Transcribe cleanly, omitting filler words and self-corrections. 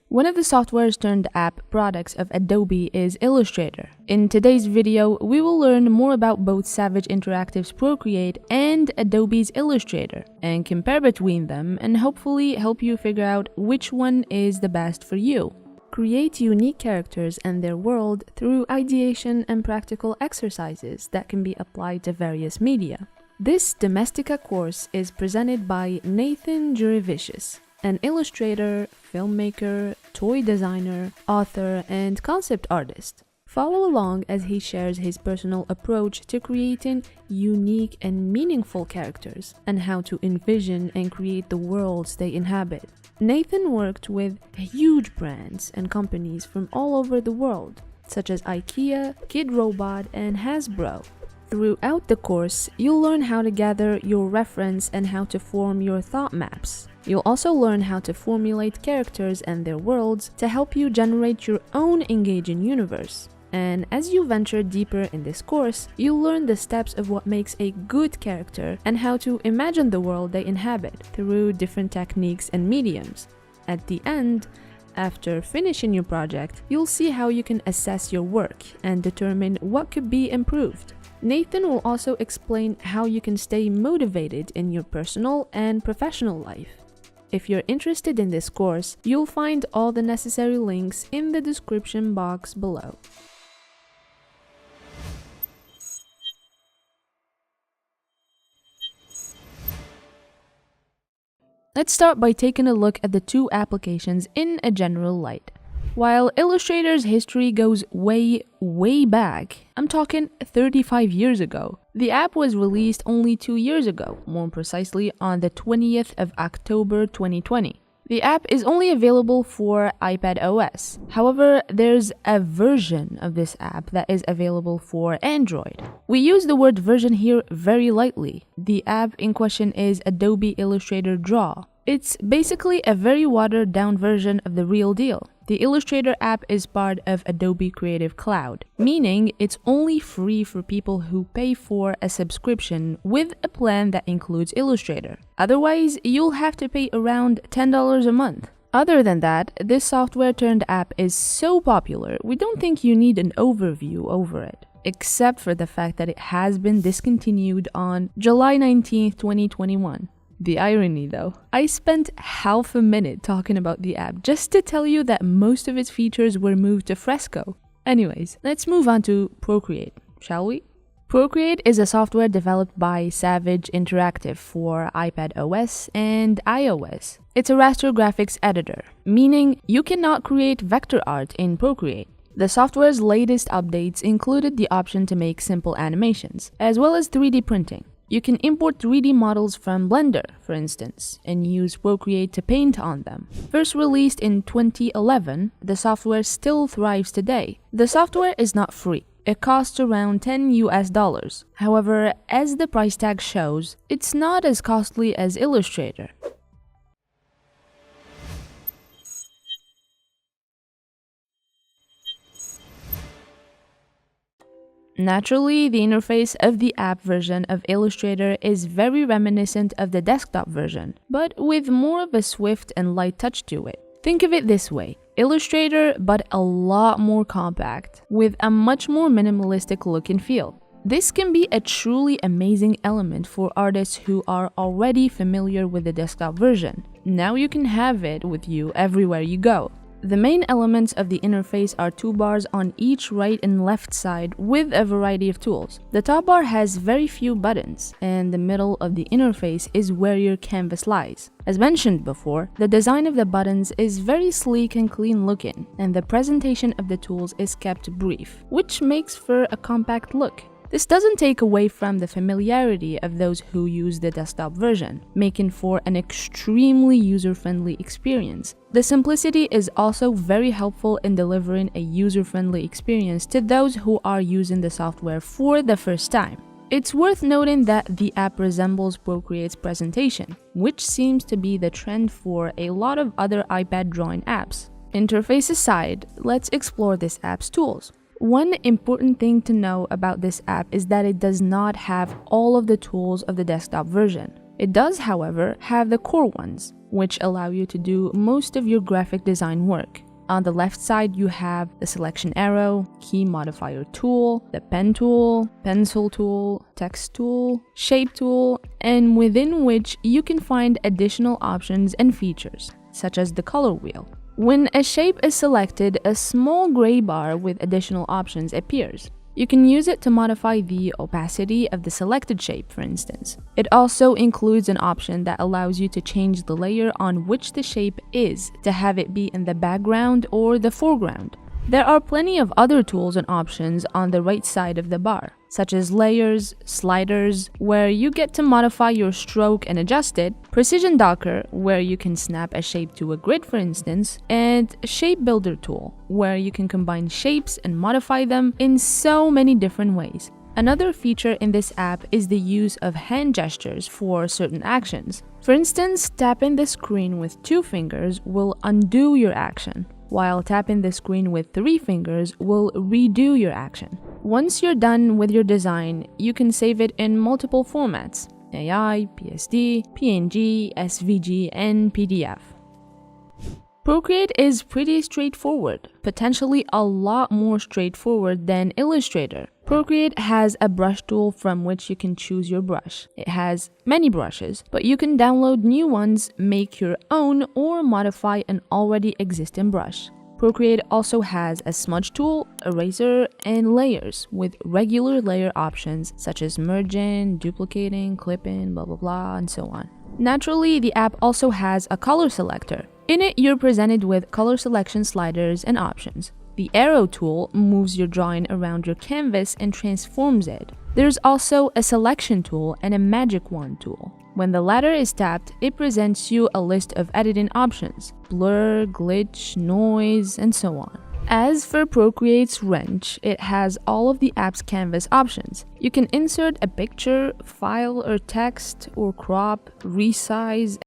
One of the softwares turned app products of Adobe is Illustrator. In today's video, we will learn more about both Savage Interactive's Procreate and Adobe's Illustrator, and compare between them and hopefully help you figure out which one is the best for you. Create unique characters and their world through ideation and practical exercises that can be applied to various media. This Domestika course is presented by Nathan Jurevicius, an illustrator, filmmaker, toy designer, author, and concept artist. Follow along as he shares his personal approach to creating unique and meaningful characters and how to envision and create the worlds they inhabit. Nathan worked with huge brands and companies from all over the world, such as IKEA, Kidrobot, and Hasbro. Throughout the course, you'll learn how to gather your reference and how to form your thought maps. You'll also learn how to formulate characters and their worlds to help you generate your own engaging universe. And as you venture deeper in this course, you'll learn the steps of what makes a good character and how to imagine the world they inhabit through different techniques and mediums. At the end, after finishing your project, you'll see how you can assess your work and determine what could be improved. Nathan will also explain how you can stay motivated in your personal and professional life. If you're interested in this course, you'll find all the necessary links in the description box below. Let's start by taking a look at the two applications in a general light. While Illustrator's history goes way back, I'm talking 35 years ago, the app was released only 2 years ago, more precisely on the 20th of October 2020. The app is only available for iPad OS. However, there's a version of this app that is available for Android. We use the word version here very lightly. The app in question is Adobe Illustrator Draw. It's basically a very watered down version of the real deal. The Illustrator app is part of Adobe Creative Cloud, meaning it's only free for people who pay for a subscription with a plan that includes Illustrator. Otherwise, you'll have to pay around $10 a month. Other than that, this software turned app is so popular, we don't think you need an overview over it, except for the fact that it has been discontinued on July 19th, 2021. The irony though, I spent half a minute talking about the app just to tell you that most of its features were moved to Fresco. Anyways, let's move on to Procreate, shall we? Procreate is a software developed by Savage Interactive for iPad OS and iOS. It's a raster graphics editor, meaning you cannot create vector art in Procreate. The software's latest updates included the option to make simple animations, as well as 3D printing. You can import 3D models from Blender, for instance, and use Procreate to paint on them. First released in 2011, the software still thrives today. The software is not free. It costs around $10 US. However, as the price tag shows, it's not as costly as Illustrator. Naturally, the interface of the app version of Illustrator is very reminiscent of the desktop version, but with more of a swift and light touch to it. Think of it this way, Illustrator but a lot more compact, with a much more minimalistic look and feel. This can be a truly amazing element for artists who are already familiar with the desktop version. Now you can have it with you everywhere you go. The main elements of the interface are toolbars on each right and left side with a variety of tools. The top bar has very few buttons, and the middle of the interface is where your canvas lies. As mentioned before, the design of the buttons is very sleek and clean looking, and the presentation of the tools is kept brief, which makes for a compact look. This doesn't take away from the familiarity of those who use the desktop version, making for an extremely user-friendly experience. The simplicity is also very helpful in delivering a user-friendly experience to those who are using the software for the first time. It's worth noting that the app resembles Procreate's presentation, which seems to be the trend for a lot of other iPad drawing apps. Interface aside, let's explore this app's tools. One important thing to know about this app is that it does not have all of the tools of the desktop version. It does, however, have the core ones, which allow you to do most of your graphic design work. On the left side, you have the selection arrow, key modifier tool, the pen tool, pencil tool, text tool, shape tool, and within which you can find additional options and features, such as the color wheel. When a shape is selected, a small gray bar with additional options appears. You can use it to modify the opacity of the selected shape, for instance. It also includes an option that allows you to change the layer on which the shape is to have it be in the background or the foreground. There are plenty of other tools and options on the right side of the bar, such as layers, sliders, where you get to modify your stroke and adjust it, precision docker, where you can snap a shape to a grid, for instance, and shape builder tool, where you can combine shapes and modify them in so many different ways. Another feature in this app is the use of hand gestures for certain actions. For instance, tapping the screen with 2 fingers will undo your action, while tapping the screen with 3 fingers will redo your action. Once you're done with your design, you can save it in multiple formats: AI, PSD, PNG, SVG, and PDF. Procreate is pretty straightforward, potentially a lot more straightforward than Illustrator. Procreate has a brush tool from which you can choose your brush. It has many brushes, but you can download new ones, make your own, or modify an already existing brush. Procreate also has a smudge tool, eraser, and layers with regular layer options such as merging, duplicating, clipping, blah blah blah, and so on. Naturally, the app also has a color selector. In it, you're presented with color selection sliders and options. The arrow tool moves your drawing around your canvas and transforms it. There's also a selection tool and a magic wand tool. When the latter is tapped, it presents you a list of editing options: blur, glitch, noise, and so on. As for Procreate's wrench, it has all of the app's canvas options. You can insert a picture, file, or text, or crop, resize,